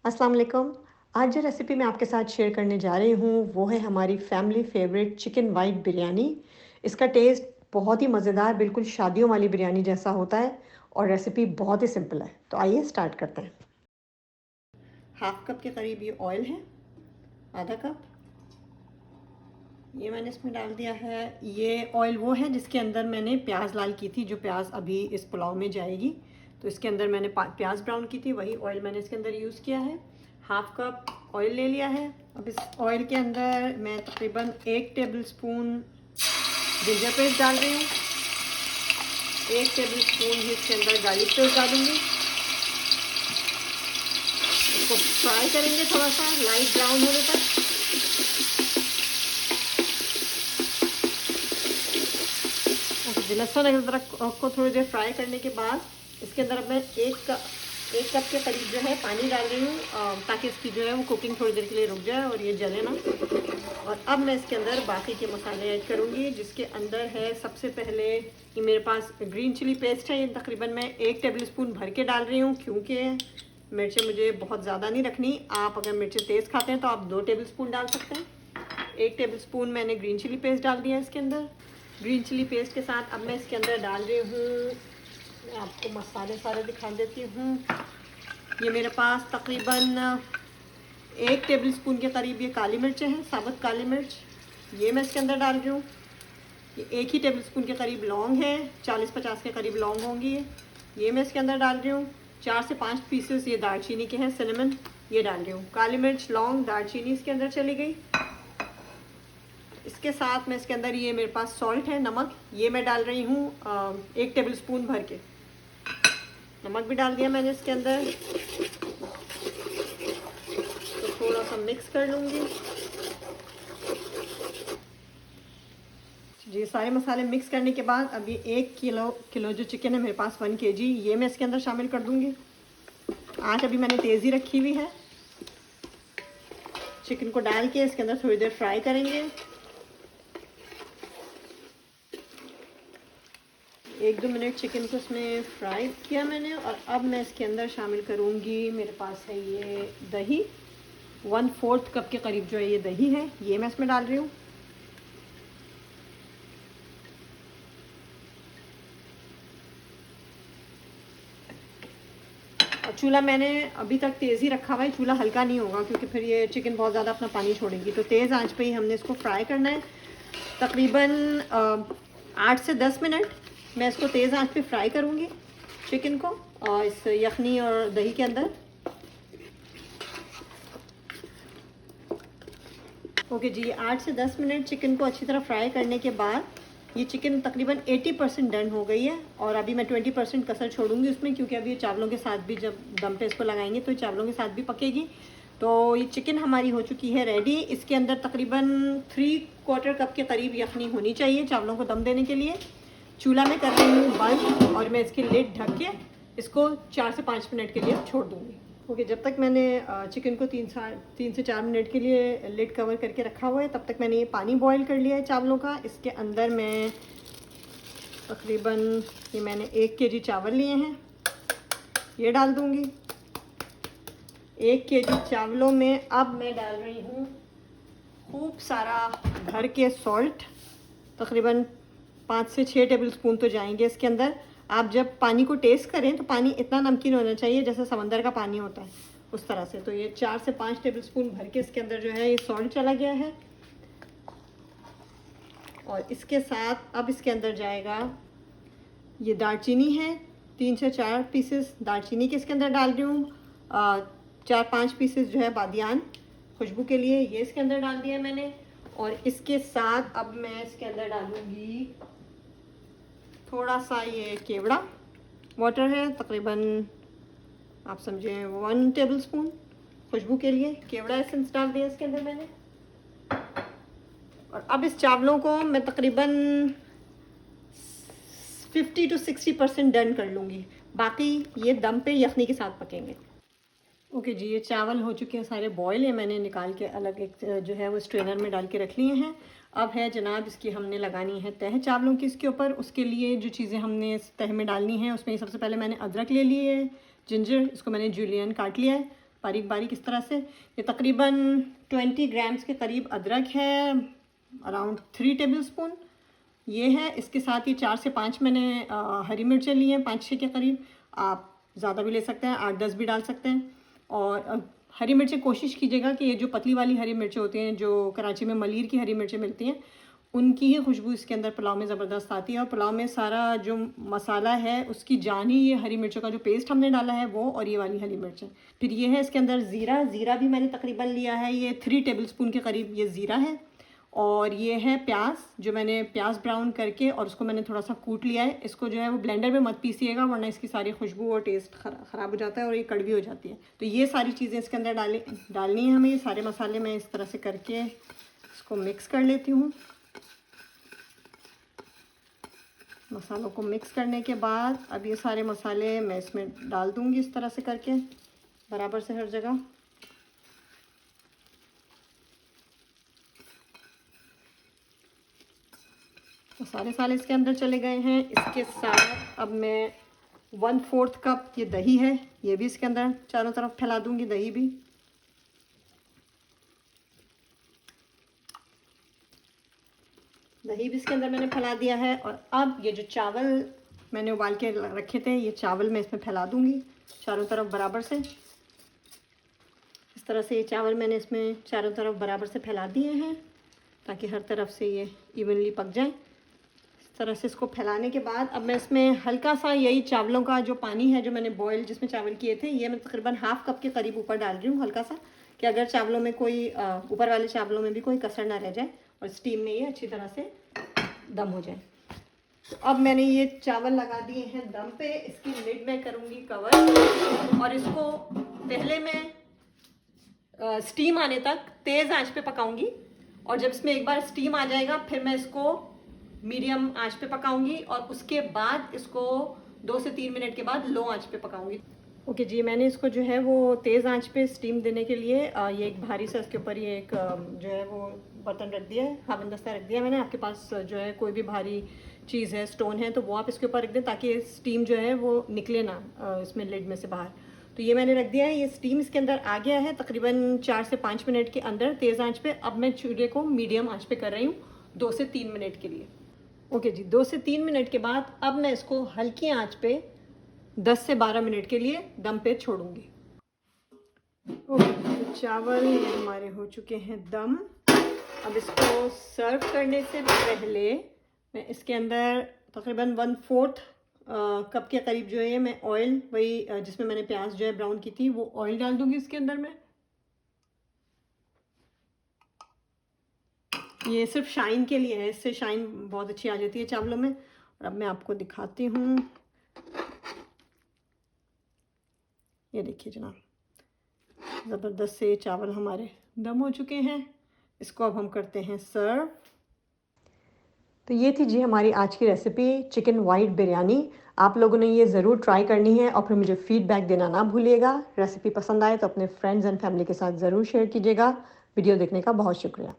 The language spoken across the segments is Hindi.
अस्सलाम वालेकुम। आज जो रेसिपी मैं आपके साथ शेयर करने जा रही हूँ वो है हमारी family favourite chicken white biryani. इसका टेस्ट बहुत ही मज़ेदार, बिल्कुल शादियों वाली बिरयानी जैसा होता है और रेसिपी बहुत ही सिंपल है। तो आइए स्टार्ट करते हैं। हाफ कप के करीब ये ऑयल है, आधा कप ये मैंने इसमें डाल दिया है। ये ऑयल वो है जिसके अंदर मैंने प्याज लाल की थी, जो प्याज अभी इस पुलाव में जाएगी। तो इसके अंदर मैंने प्याज ब्राउन की थी, वही ऑयल मैंने इसके अंदर यूज़ किया है। हाफ कप ऑयल ले लिया है। अब इस ऑयल के अंदर मैं तकरीबन 1 टेबल स्पून जिंजर पेस्ट डाल रही हूँ। 1 टेबल स्पून ही इसके अंदर गार्लिक पेस्ट डालूंगी। इसको फ्राई करेंगे थोड़ा सा लाइट ब्राउन होने तक। लहसुन अदरक को थोड़ी देर फ्राई करने के बाद इसके अंदर अब मैं एक कप के करीब जो है पानी डाल रही हूँ, ताकि इसकी जो है वो कुकिंग थोड़ी देर के लिए रुक जाए और ये जले ना। और अब मैं इसके अंदर बाकी के मसाले ऐड करूँगी, जिसके अंदर है सबसे पहले ये मेरे पास ग्रीन चिली पेस्ट है। ये तकरीबन मैं 1 टेबल स्पून भर के डाल रही हूँ, क्योंकि मिर्चें मुझे बहुत ज़्यादा नहीं रखनी। आप अगर मिर्चें तेज़ खाते हैं तो आप 2 टेबल स्पून डाल सकते हैं। 1 टेबल स्पून मैंने ग्रीन चिली पेस्ट डाल दिया है इसके अंदर। ग्रीन चिली पेस्ट के साथ अब मैं इसके अंदर डाल रही हूँ, मैं आपको मसाले सारे दिखा देती हूँ। ये मेरे पास तकरीबन 1 टेबल स्पून के करीब ये काली मिर्चें हैं, साबुत काली मिर्च, ये मैं इसके अंदर डाल रही हूँ। ये 1 ही टेबल स्पून के करीब लौंग है, 40-50 के करीब लौंग होंगी ये मैं इसके अंदर डाल रही हूँ। 4 से 5 पीसेस ये दालचीनी के हैं, सिनेमन, ये डाल रही हूँ। काली मिर्च, लौंग, दालचीनी इसके अंदर चली गई। इसके साथ मैं इसके अंदर ये मेरे पास सॉल्ट है, नमक, ये मैं डाल रही हूँ 1 टेबल स्पून भर के। नमक भी डाल दिया मैंने इसके अंदर। तो थोड़ा सा मिक्स कर लूँगी। ये सारे मसाले मिक्स करने के बाद अभी 1 किलो जो चिकन है मेरे पास, 1 kg, ये मैं इसके अंदर शामिल कर दूँगी। आँच अभी मैंने तेज़ ही रखी हुई है। चिकन को डाल के इसके अंदर थोड़ी देर फ्राई करेंगे। 1-2 मिनट चिकन को इसमें फ्राई किया मैंने। और अब मैं इसके अंदर शामिल करूँगी, मेरे पास है ये दही, 1/4 कप के करीब जो है ये दही है, ये मैं इसमें डाल रही हूँ। और चूल्हा मैंने अभी तक तेज़ ही रखा हुआ है, चूल्हा हल्का नहीं होगा क्योंकि फिर ये चिकन बहुत ज़्यादा अपना पानी छोड़ेगी। तो तेज़ आंच पे ही हमने इसको फ्राई करना है। तकरीबन 8 से 10 मिनट मैं इसको तेज़ आंच पे फ्राई करूँगी चिकन को, और इस यखनी और दही के अंदर। ओके जी, 8 से 10 मिनट चिकन को अच्छी तरह फ्राई करने के बाद ये चिकन तकरीबन 80% डन हो गई है। और अभी मैं 20% कसर छोड़ूंगी उसमें, क्योंकि अभी ये चावलों के साथ भी जब दम पे इसको लगाएंगे तो चावलों के साथ भी पकेगी। तो ये चिकन हमारी हो चुकी है रेडी। इसके अंदर तकरीबन 3/4 कप के करीब यखनी होनी चाहिए चावलों को दम देने के लिए। चूल्हा में कर रही हूँ बंद और मैं इसकी लिड ढक के इसको 4 से 5 मिनट के लिए छोड़ दूँगी। ओके, जब तक मैंने चिकन को 3 से 4 मिनट के लिए लिड कवर करके रखा हुआ है, तब तक मैंने ये पानी बॉईल कर लिया है चावलों का। इसके अंदर मैं तकरीबन ये मैंने 1 kg चावल लिए हैं, ये डाल दूँगी। 1 kg चावलों में अब मैं डाल रही हूँ खूब सारा भर के सॉल्ट, तकरीबन 5 से 6 टेबल स्पून तो जाएंगे इसके अंदर। आप जब पानी को टेस्ट करें तो पानी इतना नमकीन होना चाहिए जैसे समंदर का पानी होता है, उस तरह से। तो ये 4 से 5 टेबल स्पून भर के इसके अंदर जो है ये सॉल्ट चला गया है। और इसके साथ अब इसके अंदर जाएगा ये दालचीनी है, 3 से 4 पीसेस दालचीनी के इसके अंदर डाल रही हूँ। 4-5 पीसेस जो है बादियान खुशबू के लिए, ये इसके अंदर डाल दिया मैंने। और इसके साथ अब मैं इसके अंदर डालूँगी थोड़ा सा ये केवड़ा वाटर है, तकरीबन आप समझें 1 टेबल स्पून खुशबू के लिए केवड़ा एसेंस डाल दिया इसके अंदर मैंने। और अब इस चावलों को मैं तकरीबन 50 to 60% डन कर लूँगी, बाकी ये दम पे यखनी के साथ पकेंगे। ओके जी, ये चावल हो चुके हैं सारे बॉयल, ये मैंने निकाल के अलग एक जो है वो स्ट्रेनर में डाल के रख लिए हैं। अब है जनाब इसकी हमने लगानी है तह चावलों की इसके ऊपर। उसके लिए जो चीज़ें हमने इस तह में डालनी है उसमें सबसे पहले मैंने अदरक ले ली है, जिंजर, इसको मैंने जूलियन काट लिया है, बारीक बारीक इस तरह से। ये तकरीबन 20 ग्राम्स के करीब अदरक है, अराउंड 3 टेबलस्पून ये है। इसके साथ ये 4 से 5 मैंने हरी मिर्चें ली हैं, 5-6 के करीब। आप ज़्यादा भी ले सकते हैं, 8-10 भी डाल सकते हैं। और हरी मिर्चें कोशिश कीजिएगा कि ये जो पतली वाली हरी मिर्चें होती हैं, जो कराची में मलीर की हरी मिर्चें मिलती हैं, उनकी ही खुशबू इसके अंदर पुलाव में ज़बरदस्त आती है। और पुलाव में सारा जो मसाला है उसकी जान ही ये हरी मिर्चों का जो पेस्ट हमने डाला है वो, और ये वाली हरी मिर्चें। फिर ये है इसके अंदर ज़ीरा भी मैंने तकरीबन लिया है, ये 3 टेबलस्पून के करीब ये ज़ीरा है। और ये है प्याज, जो मैंने प्याज ब्राउन करके और उसको मैंने थोड़ा सा कूट लिया है। इसको जो है वो ब्लेंडर में मत पीसिएगा, वरना इसकी सारी खुशबू और टेस्ट ख़राब हो जाता है और ये कड़वी हो जाती है। तो ये सारी चीज़ें इसके अंदर डालनी है हमें। ये सारे मसाले मैं इस तरह से करके इसको मिक्स कर लेती हूँ। मसालों को मिक्स करने के बाद अब ये सारे मसाले मैं इसमें डाल दूँगी इस तरह से करके बराबर से हर जगह। मसाले इसके अंदर चले गए हैं। इसके साथ अब मैं 1/4 कप ये दही है, ये भी इसके अंदर चारों तरफ फैला दूंगी। दही भी इसके अंदर मैंने फैला दिया है। और अब ये जो चावल मैंने उबाल के रखे थे, ये चावल मैं इसमें फैला दूंगी चारों तरफ बराबर से। इस तरह से ये चावल मैंने इसमें चारों तरफ बराबर से फैला दिए हैं ताकि हर तरफ से ये इवनली पक जाए। इस तरह से इसको फैलाने के बाद अब मैं इसमें हल्का सा यही चावलों का जो पानी है जो मैंने बॉयल जिसमें चावल किए थे, ये मैं तकरीबन 1/2 कप के करीब ऊपर डाल रही हूँ हल्का सा, कि अगर चावलों में कोई ऊपर वाले चावलों में भी कोई कसर ना रह जाए और स्टीम में ये अच्छी तरह से दम हो जाए। तो अब मैंने ये चावल लगा दिए हैं दम पे। इसकी लिड मैं करूँगी कवर और इसको पहले मैं स्टीम आने तक तेज़ आंच पे पकाऊंगी, और जब इसमें एक बार स्टीम आ जाएगा फिर मैं इसको मीडियम आंच पे पकाऊंगी, और उसके बाद इसको 2 से 3 मिनट के बाद लो आंच पे पकाऊंगी। ओके जी, मैंने इसको जो है वो तेज़ आंच पे स्टीम देने के लिए ये एक भारी सा इसके ऊपर ये एक जो है वो बर्तन रख दिया है, हावनदस्ता रख दिया मैंने। आपके पास जो है कोई भी भारी चीज़ है, स्टोन है, तो वो आप इसके ऊपर रख दें ताकि स्टीम जो है वो निकले ना इसमें लिड में से बाहर। तो ये मैंने रख दिया है, ये स्टीम इसके अंदर आ गया है तकरीबन 4 से 5 मिनट के अंदर तेज़ आंच पे। अब मैं चूल्हे को मीडियम आंच पे कर रही हूँ 2 से 3 मिनट के लिए। ओके जी, 2 से 3 मिनट के बाद अब मैं इसको हल्की आंच पे 10 से 12 मिनट के लिए दम पे छोड़ूंगी। ओके, तो चावल हमारे हो चुके हैं दम। अब इसको सर्व करने से पहले मैं इसके अंदर तकरीबन 1/4 कप के करीब जो है मैं ऑयल, वही जिसमें मैंने प्याज जो है ब्राउन की थी, वो ऑयल डाल दूंगी इसके अंदर में। ये सिर्फ शाइन के लिए है, इससे शाइन बहुत अच्छी आ जाती है चावलों में। और अब मैं आपको दिखाती हूँ, ये देखिए जनाब, ज़बरदस्त से चावल हमारे दम हो चुके हैं। इसको अब हम करते हैं सर्व। तो ये थी जी हमारी आज की रेसिपी, चिकन वाइट बिरयानी। आप लोगों ने ये ज़रूर ट्राई करनी है और फिर मुझे फीडबैक देना ना भूलिएगा। रेसिपी पसंद आए तो अपने फ्रेंड्स एंड फैमिली के साथ ज़रूर शेयर कीजिएगा। वीडियो देखने का बहुत शुक्रिया।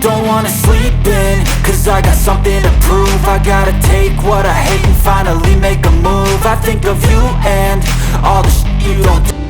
Don't wanna sleep in, cause I got something to prove. I gotta take what I hate and finally make a move. I think of you and all the shit you don't do.